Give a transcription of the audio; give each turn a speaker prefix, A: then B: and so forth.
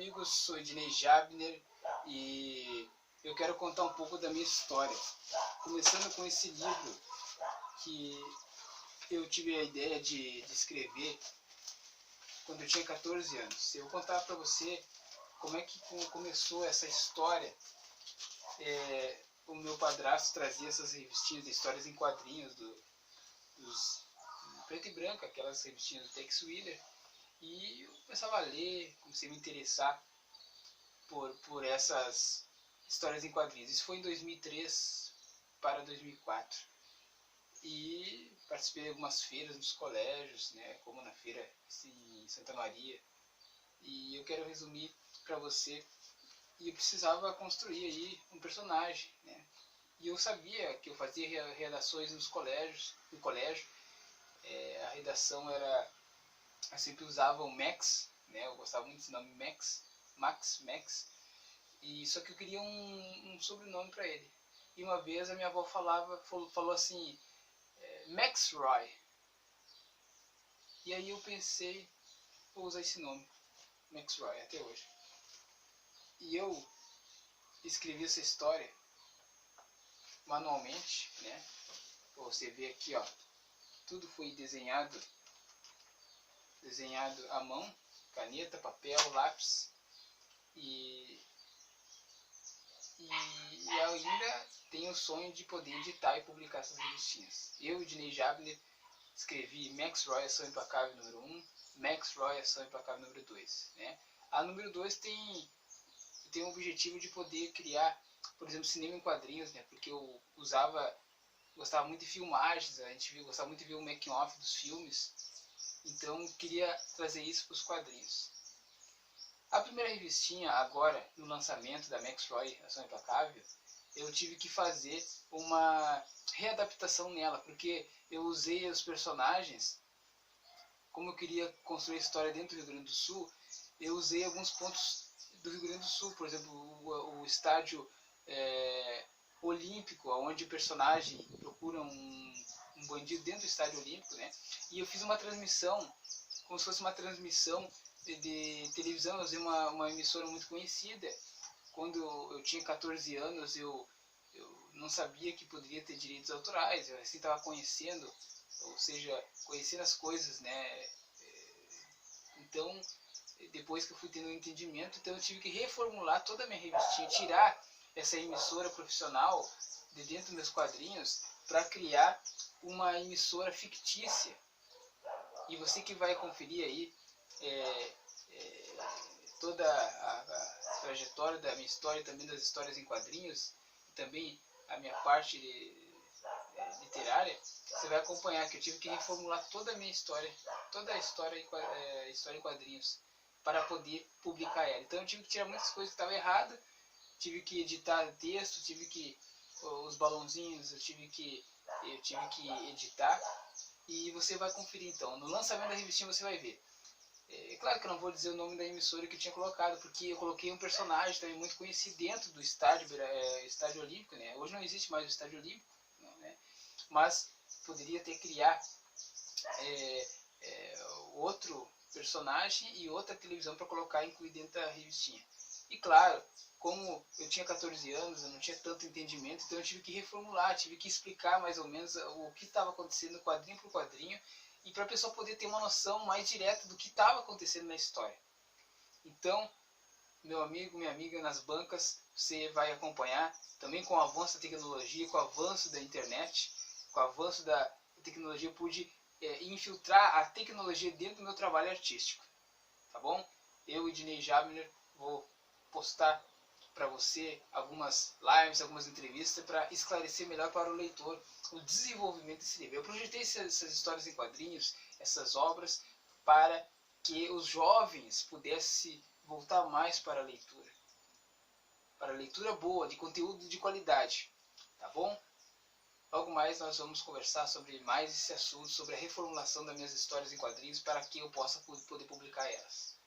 A: amigos, sou Ednei Jabner e eu quero contar um pouco da minha história. Começando com esse livro que eu tive a ideia de escrever quando eu tinha 14 anos. Eu vou contar para você como é que começou essa história. O meu padrasto trazia essas revistinhas de histórias em quadrinhos dos preto e branco, aquelas revistinhas do Tex Willer. E eu começava a ler, comecei a me interessar por essas histórias em quadrinhos. Isso foi em 2003 para 2004. E participei de algumas feiras nos colégios, né, como na feira em Santa Maria. E eu quero resumir para você. E eu precisava construir aí um personagem, né? E eu sabia que eu fazia redações no colégio. A redação era... Eu sempre usava o Max, né? Eu gostava muito desse nome Max. E só que eu queria um sobrenome para ele. E uma vez a minha avó falou assim, Max Roy. E aí eu pensei, vou usar esse nome, Max Roy, até hoje. E eu escrevi essa história manualmente, né? Você vê aqui, ó, tudo foi desenhado à mão, caneta, papel, lápis e ainda tenho o sonho de poder editar e publicar essas revistinhas. Eu, Ednei Jabner, escrevi Max Roy, Ação Implacável número 1, Max Roy, Ação Implacável número 2. Né? A número 2 tem o objetivo de poder criar, por exemplo, cinema em quadrinhos, né? Porque eu gostava muito de filmagens, gostava muito de ver o making-off dos filmes, então queria trazer isso para os quadrinhos. A primeira revistinha, agora, no lançamento da Max Roy, Ação Implacável, eu tive que fazer uma readaptação nela, porque eu usei os personagens, como eu queria construir a história dentro do Rio Grande do Sul, eu usei alguns pontos do Rio Grande do Sul, por exemplo, o estádio olímpico, onde o personagem procura um bandido dentro do estádio olímpico, né? E eu fiz uma transmissão, como se fosse uma transmissão de televisão. Eu usei uma emissora muito conhecida. Quando eu tinha 14 anos, eu não sabia que poderia ter direitos autorais, eu assim estava conhecendo, ou seja, conhecendo as coisas, né? Então, depois que eu fui tendo um entendimento, então eu tive que reformular toda a minha revistinha, tirar essa emissora profissional de dentro dos meus quadrinhos para criar uma emissora fictícia. E você que vai conferir aí toda a trajetória da minha história, também das histórias em quadrinhos, e também a minha parte literária, você vai acompanhar que eu tive que reformular toda a minha história, toda a história em quadrinhos, para poder publicar ela. Então eu tive que tirar muitas coisas que estavam erradas, tive que editar texto, os balãozinhos eu tive que editar, e você vai conferir então. No lançamento da revistinha você vai ver. É claro que eu não vou dizer o nome da emissora que eu tinha colocado, porque eu coloquei um personagem também muito conhecido dentro do estádio olímpico, né? Hoje não existe mais o estádio olímpico, né? Mas poderia criar outro personagem e outra televisão para colocar e incluir dentro da revistinha. E claro, como eu tinha 14 anos, eu não tinha tanto entendimento, então eu tive que reformular, tive que explicar mais ou menos o que estava acontecendo quadrinho por quadrinho, e para a pessoa poder ter uma noção mais direta do que estava acontecendo na história. Então, meu amigo, minha amiga, nas bancas, você vai acompanhar, também com o avanço da tecnologia, com o avanço da internet, com o avanço da tecnologia, eu pude infiltrar a tecnologia dentro do meu trabalho artístico. Tá bom? Eu, Ednei Jabner, vou postar para você algumas lives, algumas entrevistas para esclarecer melhor para o leitor o desenvolvimento desse livro. Eu projetei essas histórias em quadrinhos, essas obras, para que os jovens pudessem voltar mais para a leitura boa, de conteúdo de qualidade, tá bom? Logo mais nós vamos conversar sobre mais esse assunto, sobre a reformulação das minhas histórias em quadrinhos, para que eu possa poder publicar elas.